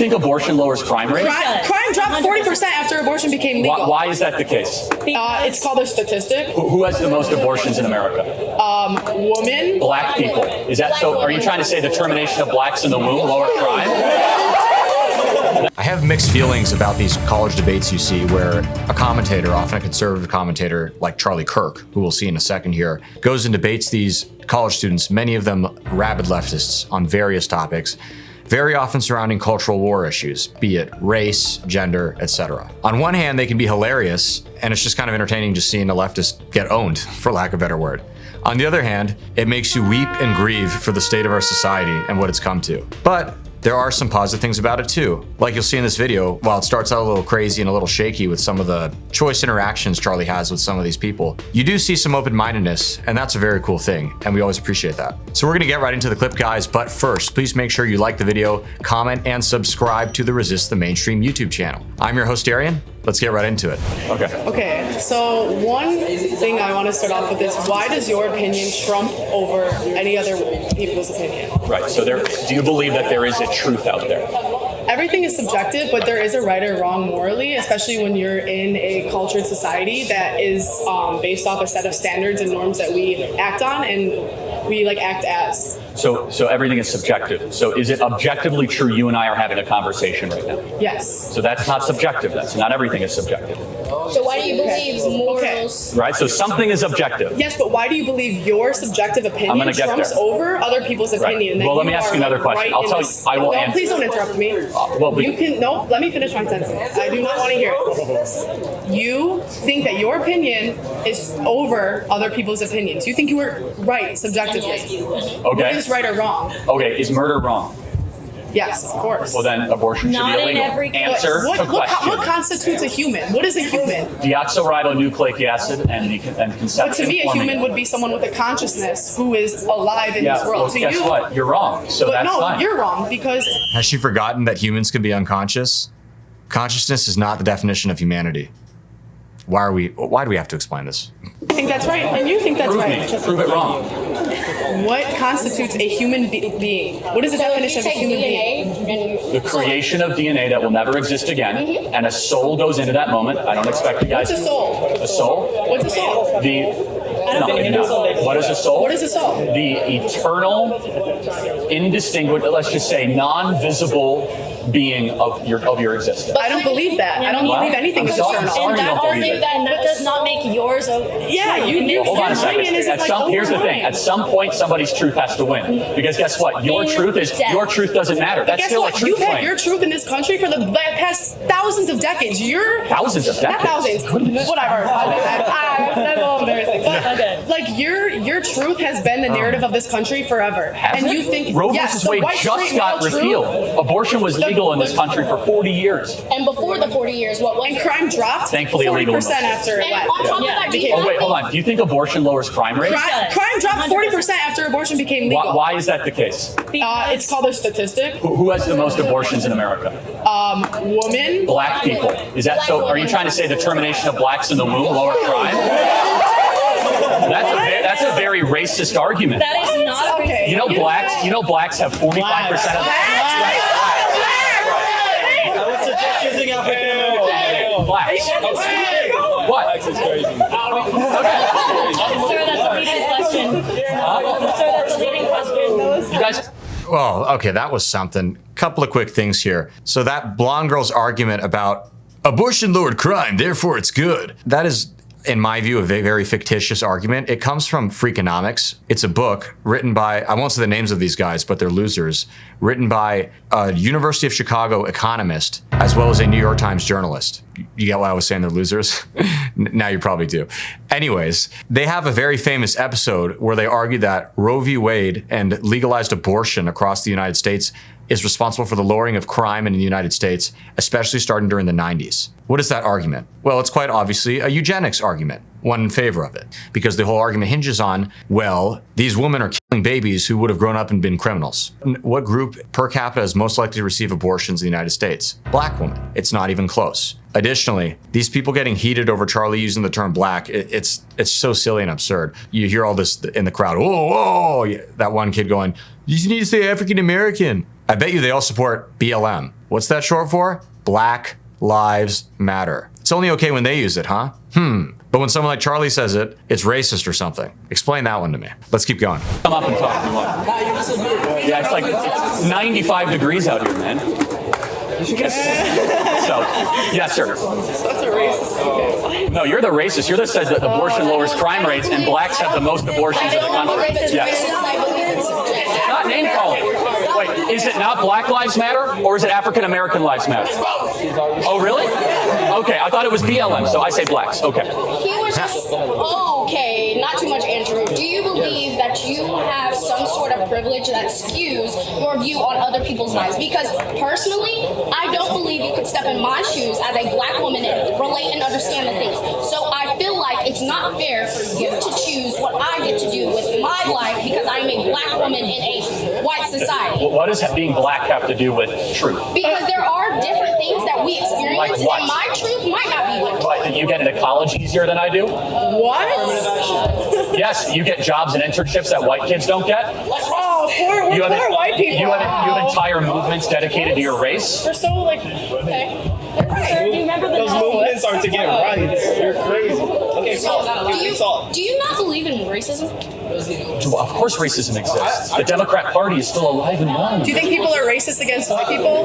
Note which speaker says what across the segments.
Speaker 1: think abortion lowers crime rates?
Speaker 2: Crime dropped 40% after abortion became legal.
Speaker 1: Why is that the case?
Speaker 2: It's called a statistic.
Speaker 1: Who has the most abortions in America?
Speaker 2: Women.
Speaker 1: Black people. Is that so? Are you trying to say the termination of blacks in the womb lower crime?
Speaker 3: I have mixed feelings about these college debates you see where a commentator, often a conservative commentator like Charlie Kirk, who we'll see in a second here, goes and debates these college students, many of them rabid leftists, on various topics, very often surrounding cultural war issues, be it race, gender, etc. On one hand, they can be hilarious, and it's just kind of entertaining just seeing a leftist get owned, for lack of a better word. On the other hand, it makes you weep and grieve for the state of our society and what it's come to. But there are some positive things about it too. Like you'll see in this video, while it starts out a little crazy and a little shaky with some of the choice interactions Charlie has with some of these people, you do see some open-mindedness, and that's a very cool thing, and we always appreciate that. So we're gonna get right into the clip, guys, but first, please make sure you like the video, comment, and subscribe to the Resist the Mainstream YouTube channel. I'm your host, Darian. Let's get right into it.
Speaker 2: Okay, so one thing I want to start off with is, why does your opinion trump over any other people's opinion?
Speaker 1: Right, so do you believe that there is a truth out there?
Speaker 2: Everything is subjective, but there is a right or wrong morally, especially when you're in a cultured society that is based off a set of standards and norms that we act on and we act as.
Speaker 1: So everything is subjective. So is it objectively true you and I are having a conversation right now?
Speaker 2: Yes.
Speaker 1: So that's not subjective then. So not everything is subjective.
Speaker 4: So why do you believe morals?
Speaker 1: Right, so something is objective.
Speaker 2: Yes, but why do you believe your subjective opinion trumps over other people's opinion?
Speaker 1: Well, let me ask you another question. I'll tell you, I will answer.
Speaker 2: Please don't interrupt me. Let me finish my sentence. I do not want to hear it. You think that your opinion is over other people's opinions. You think you were right subjectively.
Speaker 1: Okay.
Speaker 2: What is right or wrong?
Speaker 1: Okay, is murder wrong?
Speaker 2: Yes, of course.
Speaker 1: Well, then abortion should be illegal. Answer the question.
Speaker 2: What constitutes a human? What is a human?
Speaker 1: Deoxyribonucleic acid and conception.
Speaker 2: But to me, a human would be someone with a consciousness who is alive in this world.
Speaker 1: Well, guess what? You're wrong. So that's fine.
Speaker 2: You're wrong because...
Speaker 3: Has she forgotten that humans can be unconscious? Consciousness is not the definition of humanity. Why do we have to explain this?
Speaker 2: I think that's right, and you think that's right.
Speaker 1: Prove it wrong.
Speaker 2: What constitutes a human being? What is the definition of a human being?
Speaker 1: The creation of DNA that will never exist again, and a soul goes into that moment. I don't expect you guys.
Speaker 2: What's a soul?
Speaker 1: A soul?
Speaker 2: What's a soul?
Speaker 1: What is a soul?
Speaker 2: What is a soul?
Speaker 1: The eternal, indistinguishable, let's just say, non-visible being of your existence.
Speaker 2: I don't believe that. I don't believe anything is eternal.
Speaker 4: And that does not make yours a...
Speaker 2: Yeah, you
Speaker 1: hold on a second. Here's the thing. At some point, somebody's truth has to win. Because guess what? Your truth doesn't matter. That's still a truth
Speaker 2: You've had
Speaker 1: claim.
Speaker 2: your truth in this country for the past thousands of decades.
Speaker 1: Thousands of decades?
Speaker 2: Not thousands. Whatever. That's a little embarrassing. But your truth has been the narrative of this country forever.
Speaker 1: And you think Roe versus Wade just got repealed. Abortion was legal in this country for 40 years.
Speaker 4: And before the 40 years, what was...
Speaker 2: And crime dropped?
Speaker 1: Thankfully
Speaker 2: 40%
Speaker 1: illegal.
Speaker 2: after it went.
Speaker 1: Oh, wait, hold on. Do you think abortion lowers crime rates?
Speaker 2: Crime dropped 40% after abortion became legal.
Speaker 1: Why is that the case?
Speaker 2: It's called a statistic.
Speaker 1: Who has the most abortions in America?
Speaker 2: Women.
Speaker 1: Black people. Is that so? Are you trying to say the termination of blacks in the womb lower crime? That's a very racist argument.
Speaker 4: That is not
Speaker 2: okay.
Speaker 1: You know blacks have 45% of blacks. What?
Speaker 4: Sir, that's a leading question. Sir, that's a leading question.
Speaker 1: You guys...
Speaker 3: Well, okay, that was something. Couple of quick things here. So that blonde girl's argument about abortion lowered crime, therefore it's good. That is, in my view, a very fictitious argument. It comes from Freakonomics. It's a book written by, I won't say the names of these guys, but they're losers, written by a University of Chicago economist, as well as a New York Times journalist. You get why I was saying they're losers? Now you probably do. Anyways, they have a very famous episode where they argue that Roe v. Wade and legalized abortion across the United States is responsible for the lowering of crime in the United States, especially starting during the 90s. What is that argument? Well, it's quite obviously a eugenics argument, one in favor of it, because the whole argument hinges on, well, these women are killing babies who would have grown up and been criminals. What group per capita is most likely to receive abortions in the United States? Black women. It's not even close. Additionally, these people getting heated over Charlie using the term black, it's so silly and absurd. You hear all this in the crowd, whoa, whoa, that one kid going, you need to say African American. I bet you they all support BLM. What's that short for? Black Lives Matter. It's only okay when they use it, huh? But when someone like Charlie says it, it's racist or something. Explain that one to me. Let's keep going.
Speaker 1: Come up and talk. Yeah, it's like it's 95 degrees out here, man. So, yes, sir.
Speaker 2: That's a racist. Okay.
Speaker 1: No, you're the racist. You're the says that abortion lowers crime rates and blacks have the most abortions in the country. Yes. Not name calling. Wait, is it not Black Lives Matter or is it African American Lives Matter? Oh, really? Okay, I thought it was BLM, so I say blacks. Okay.
Speaker 5: He was just, okay, not too much, Andrew. Do you believe that you have some sort of privilege that skews your view on other people's lives? Because personally, I don't believe you could step in my shoes as a black woman and relate and understand the things. So I feel like it's not fair for you to choose what I get to do with my life because I'm a black woman in a white society.
Speaker 1: What does being black have to do with truth?
Speaker 5: Because there are different things that we experience,
Speaker 1: Like what?
Speaker 5: and my truth might not be what.
Speaker 1: What, you get into college easier than I do?
Speaker 2: What?
Speaker 1: Yes, you get jobs and internships that white kids don't get.
Speaker 2: Oh, poor white people.
Speaker 1: You have entire movements dedicated to your race.
Speaker 2: They're so like,
Speaker 5: Okay.
Speaker 4: Sir, do you remember the
Speaker 6: Those movements are to get right. You're crazy. Okay, so
Speaker 5: Do you not believe in racism?
Speaker 1: Of course racism exists. The Democrat Party is still alive and well.
Speaker 2: do you think people are racist against white people?
Speaker 1: All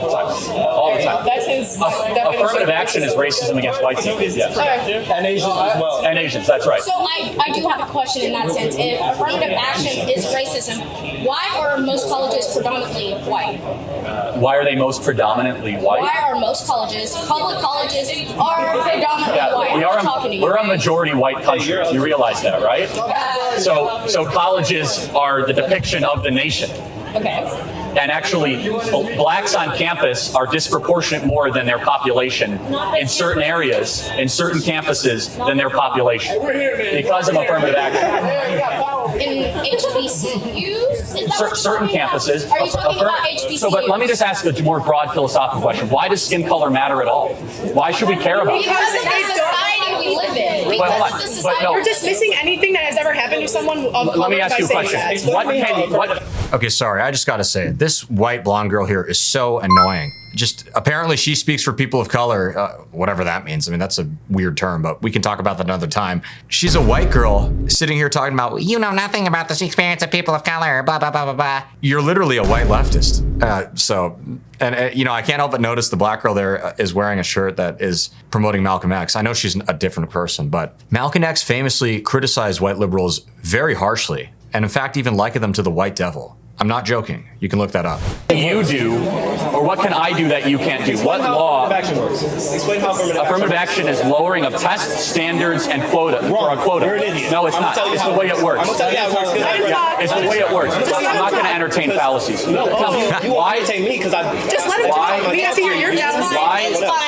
Speaker 1: the time. All the time.
Speaker 2: That's his definition.
Speaker 1: Affirmative action is racism against white people. Yes.
Speaker 2: Okay.
Speaker 6: and Asians as well.
Speaker 1: And Asians, that's right.
Speaker 5: So I do have a question in that sense. If affirmative action is racism, why are most colleges predominantly white?
Speaker 1: Why are they most predominantly white?
Speaker 5: Why are most colleges, public colleges, are predominantly white? I'm talking to you.
Speaker 1: We're a majority white country. You realize that, right? So colleges are the depiction of the nation.
Speaker 5: Okay.
Speaker 1: And actually, blacks on campus are disproportionate more than their population in certain areas, in certain campuses, than their population because of affirmative action.
Speaker 5: In HBCUs? Is that what
Speaker 1: Certain
Speaker 5: you're talking
Speaker 1: campuses.
Speaker 5: about? Are you talking about HBCUs?
Speaker 1: So, but let me just ask a more broad philosophical question. Why does skin color matter at all? Why should we care about it?
Speaker 5: Because of the society we live in.
Speaker 1: Well, hold on.
Speaker 5: Because of the
Speaker 1: But
Speaker 5: society.
Speaker 1: no.
Speaker 2: You're dismissing anything that has ever happened to someone of color
Speaker 1: Let me ask
Speaker 2: by
Speaker 1: you a
Speaker 2: saying
Speaker 1: question.
Speaker 2: that.
Speaker 1: What
Speaker 3: Okay, sorry, I just gotta say, this white blonde girl here is so annoying. Just apparently she speaks for people of color, whatever that means. I mean, that's a weird term, but we can talk about that another time. She's a white girl sitting here talking about, you know nothing about this experience of people of color, blah, blah, blah, blah, blah. You're literally a white leftist. You know, I can't help but notice the black girl there is wearing a shirt that is promoting Malcolm X. I know she's a different person, but Malcolm X famously criticized white liberals very harshly, and in fact, even likened them to the white devil. I'm not joking. You can look that up.
Speaker 1: you do, or what can I do that you can't do? What law?
Speaker 6: Affirmative action works. Explain how
Speaker 1: Affirmative action is lowering of tests, standards, and quota.
Speaker 6: Wrong.
Speaker 1: For a quota.
Speaker 6: You're an idiot.
Speaker 1: No, it's
Speaker 6: I'm
Speaker 1: not.
Speaker 6: gonna tell you
Speaker 1: It's
Speaker 6: how
Speaker 1: the way it works.
Speaker 6: I'm gonna tell you how it works. 'Cause I read-
Speaker 1: It's the way it works. I'm not going to entertain fallacies.
Speaker 6: No,
Speaker 1: Tell me,
Speaker 6: you won't entertain me because I
Speaker 2: Just let him
Speaker 1: Why?
Speaker 2: talk. We have to hear your views.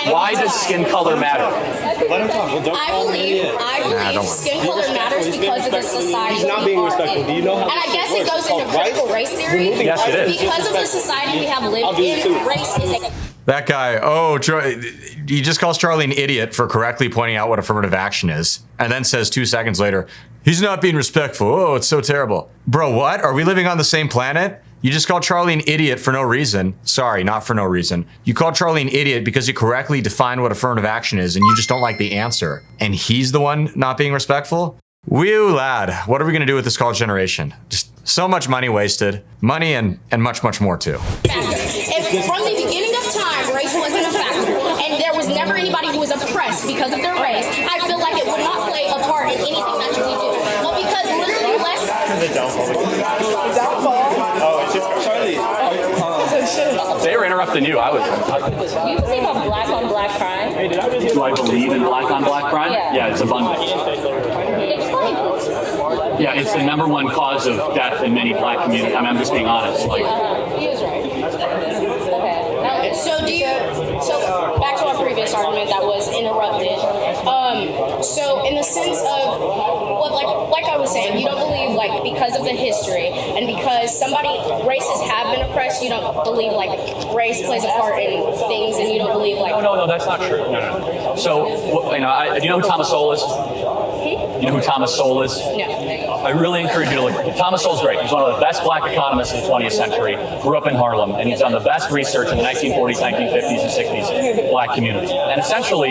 Speaker 1: Why does skin color matter?
Speaker 6: let him talk. Don't
Speaker 5: I
Speaker 6: call him an
Speaker 5: believe
Speaker 6: idiot.
Speaker 5: skin color matters because of the society
Speaker 6: He's not
Speaker 5: we
Speaker 6: being
Speaker 5: are
Speaker 6: respectful.
Speaker 5: in.
Speaker 6: Do you know how
Speaker 5: And I
Speaker 6: this
Speaker 5: guess
Speaker 6: works?
Speaker 5: it goes
Speaker 6: It's
Speaker 5: into
Speaker 6: called rights.
Speaker 5: critical race theory.
Speaker 6: Removing
Speaker 1: Yes, it is.
Speaker 5: Because of the society we have
Speaker 6: I'll
Speaker 5: lived
Speaker 6: do it
Speaker 5: in,
Speaker 6: too.
Speaker 5: race is a
Speaker 3: That guy, he just calls Charlie an idiot for correctly pointing out what affirmative action is, and then says 2 seconds later, he's not being respectful. Oh, it's so terrible. Bro, what? Are we living on the same planet? You just called Charlie an idiot for no reason. Sorry, not for no reason. You called Charlie an idiot because he correctly defined what affirmative action is, and you just don't like the answer. And he's the one not being respectful? Whew, lad. What are we gonna do with this college generation? Just so much money wasted. Money and much, much more too.
Speaker 5: factor. If from the beginning of time race wasn't a factor, and there was never anybody who was oppressed because of their race, I feel like it would not play a part in anything that we do. But because literally less.
Speaker 6: Oh, it's just Charlie.
Speaker 1: They were interrupting you. I was.
Speaker 4: You believe on black crime?
Speaker 1: Do I believe in black on black crime?
Speaker 4: Yeah.
Speaker 1: It's abundant.
Speaker 4: Explain.
Speaker 1: Yeah, it's the #1 cause of death in many black communities. I mean, I'm just being honest. Like,
Speaker 4: He was right. Okay.
Speaker 5: So back to our previous argument that was interrupted. So in the sense of, well, like I was saying, you don't believe like because of the history and because races have been oppressed, you don't believe like race plays a part in things, and you don't believe like.
Speaker 1: no, that's not true. No. So, do you know who Thomas Sowell is? You know who Thomas Sowell is?
Speaker 5: No.
Speaker 1: I really encourage you to look. Thomas Sowell's great. He's one of the best black economists of the 20th century. Grew up in Harlem, and he's done the best research in the 1940s, 1950s, and 60s black community. And essentially,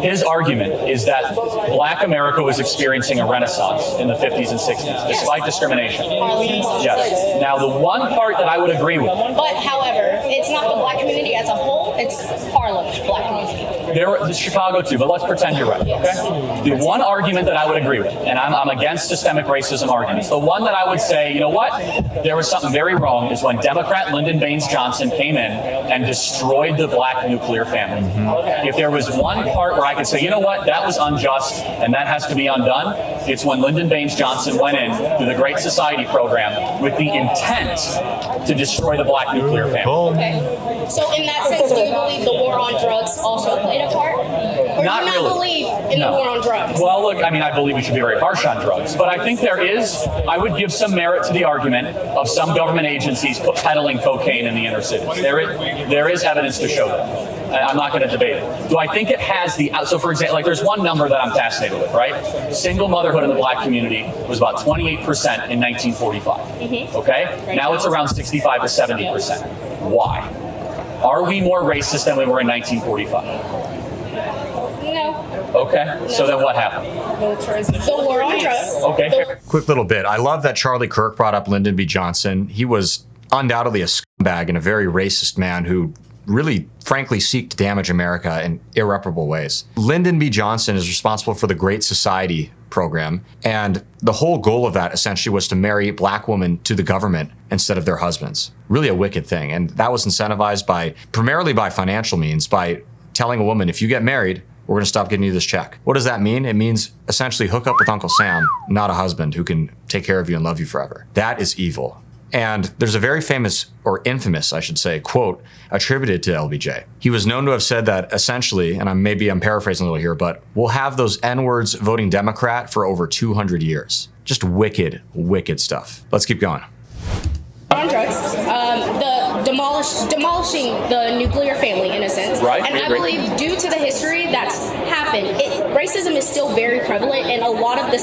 Speaker 1: his argument is that black America was experiencing a renaissance in the 50s and 60s, despite discrimination. Yes. Now, the one part that I would agree with.
Speaker 5: But, however, it's not the black community as a whole, it's Harlem's black community.
Speaker 1: There, Chicago too, but let's pretend you're right, okay? The one argument that I would agree with, and I'm against systemic racism arguments, the one that I would say, you know what, there was something very wrong is when Democrat Lyndon Baines Johnson came in and destroyed the black nuclear family. If there was one part where I could say, you know what, that was unjust and that has to be undone, it's when Lyndon Baines Johnson went in through the Great Society program with the intent to destroy the black nuclear family.
Speaker 5: Okay. So in that sense, do you believe the war on drugs also played a part? Or
Speaker 1: Not
Speaker 5: do you
Speaker 1: really.
Speaker 5: not believe in the war on drugs?
Speaker 1: Well, look, I mean, I believe we should be very harsh on drugs, but I think I would give some merit to the argument of some government agencies peddling cocaine in the inner cities. There is evidence to show that. I'm not going to debate it. Do I think it has so for example, like there's one number that I'm fascinated with, right? Single motherhood in the black community was about 28% in 1945. Okay? Now it's around 65 to 70%. Why? Are we more racist than we were in 1945?
Speaker 5: No.
Speaker 1: Okay, so then what happened?
Speaker 5: The war on drugs.
Speaker 1: Okay, fair.
Speaker 3: Quick little bit. I love that Charlie Kirk brought up Lyndon B. Johnson. He was undoubtedly a scumbag and a very racist man who really, frankly, seek to damage America in irreparable ways. Lyndon B. Johnson is responsible for the Great Society program, and the whole goal of that essentially was to marry black women to the government instead of their husbands. Really a wicked thing, and that was incentivized primarily by financial means, by telling a woman, if you get married, we're going to stop giving you this check. What does that mean? It means essentially hook up with Uncle Sam, not a husband who can take care of you and love you forever. That is evil. And there's a very famous, or infamous, I should say, quote attributed to LBJ. He was known to have said that essentially, and I'm paraphrasing a little here, but we'll have those N-words voting Democrat for over 200 years. Just wicked, wicked stuff. Let's keep going.
Speaker 5: On drugs, demolishing the nuclear family in a sense.
Speaker 1: Right,
Speaker 5: And
Speaker 1: we
Speaker 5: I
Speaker 1: agree.
Speaker 5: believe due to the history that's happened, racism is still very prevalent in a lot of the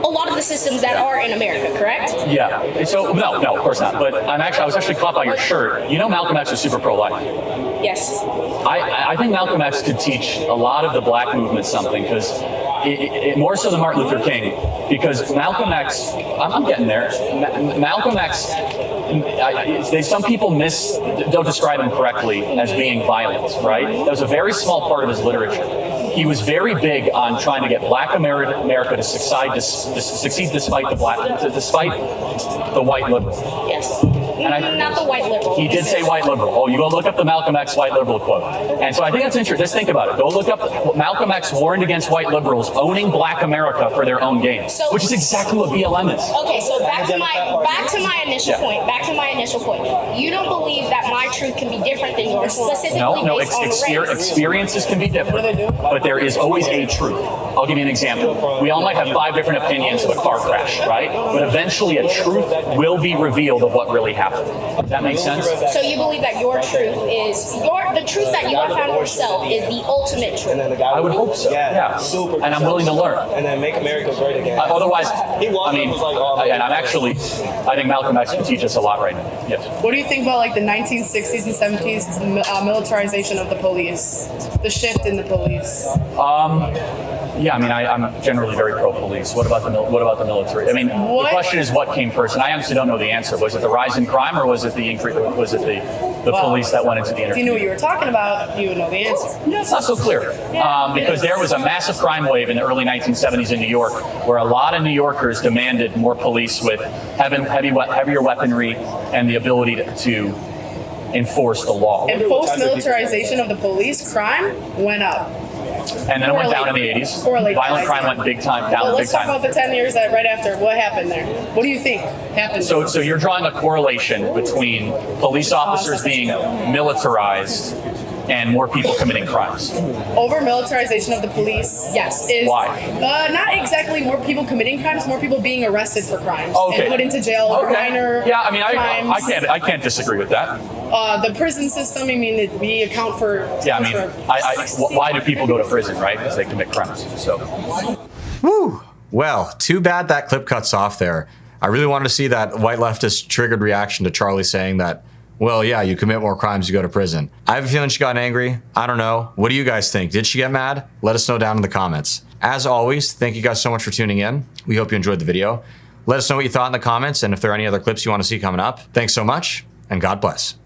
Speaker 5: a lot of the systems that are in America, correct?
Speaker 1: Yeah. So no, of course not. But I was actually caught by your shirt. You know, Malcolm X was super pro-life.
Speaker 5: Yes.
Speaker 1: I think Malcolm X could teach a lot of the black movement something, because more so than Martin Luther King, because Malcolm X, I'm getting there. Malcolm X, some people don't describe him correctly as being violent, right? That was a very small part of his literature. He was very big on trying to get black America to succeed despite the white liberal.
Speaker 5: Yes.
Speaker 1: And
Speaker 5: Not the white liberal.
Speaker 1: He did say white liberal. Oh, you go look up the Malcolm X white liberal quote. And so I think that's interesting. Just think about it. Go look up Malcolm X warned against white liberals owning black America for their own gain, which is exactly what BLM is.
Speaker 5: Okay, so back to my initial point. Back to my initial point. You don't believe that my truth can be different than yours, specifically based on race.
Speaker 1: Experiences can be different, but there is always a truth. I'll give you an example. We all might have 5 different opinions of a car crash, right? But eventually a truth will be revealed of what really happened. Does that make sense?
Speaker 5: So you believe that your truth is the truth that you have found yourself is the ultimate truth.
Speaker 1: I would hope so. Yeah. And I'm willing to learn.
Speaker 6: And then make America great again.
Speaker 1: Otherwise, I think Malcolm X can teach us a lot right now. Yes.
Speaker 2: What do you think about like the 1960s and 70s militarization of the police, the shift in the police?
Speaker 1: Yeah, I mean, I'm generally very pro-police. What about the military? I mean, the question is what came first, and I honestly don't know the answer. Was it the rise in crime, or was it the police that went into the inner?
Speaker 2: If you knew what you were talking about, you would know the answer.
Speaker 1: Yeah, it's not so clear, because there was a massive crime wave in the early 1970s in New York, where a lot of New Yorkers demanded more police with heavier weaponry and the ability to enforce the law.
Speaker 2: And post-militarization of the police, crime went up.
Speaker 1: And then it went down in the 80s. Violent crime went big time down.
Speaker 2: Well, let's talk about the 10 years right after. What happened there? What do you think happened?
Speaker 1: So you're drawing a correlation between police officers being militarized and more people committing crimes.
Speaker 2: Over militarization of the police, yes.
Speaker 1: Why?
Speaker 2: Not exactly more people committing crimes, more people being arrested for crimes
Speaker 1: Okay.
Speaker 2: and put into jail for minor crimes.
Speaker 1: I can't disagree with that.
Speaker 2: The prison system, I mean, we account for...
Speaker 1: Yeah, I mean, why do people go to prison, right? Because they commit crimes. So.
Speaker 3: Woo! Well, too bad that clip cuts off there. I really wanted to see that white leftist triggered reaction to Charlie saying that, well, yeah, you commit more crimes, you go to prison. I have a feeling she got angry. I don't know. What do you guys think? Did she get mad? Let us know down in the comments. As always, thank you guys so much for tuning in. We hope you enjoyed the video. Let us know what you thought in the comments and if there are any other clips you want to see coming up. Thanks so much, and God bless.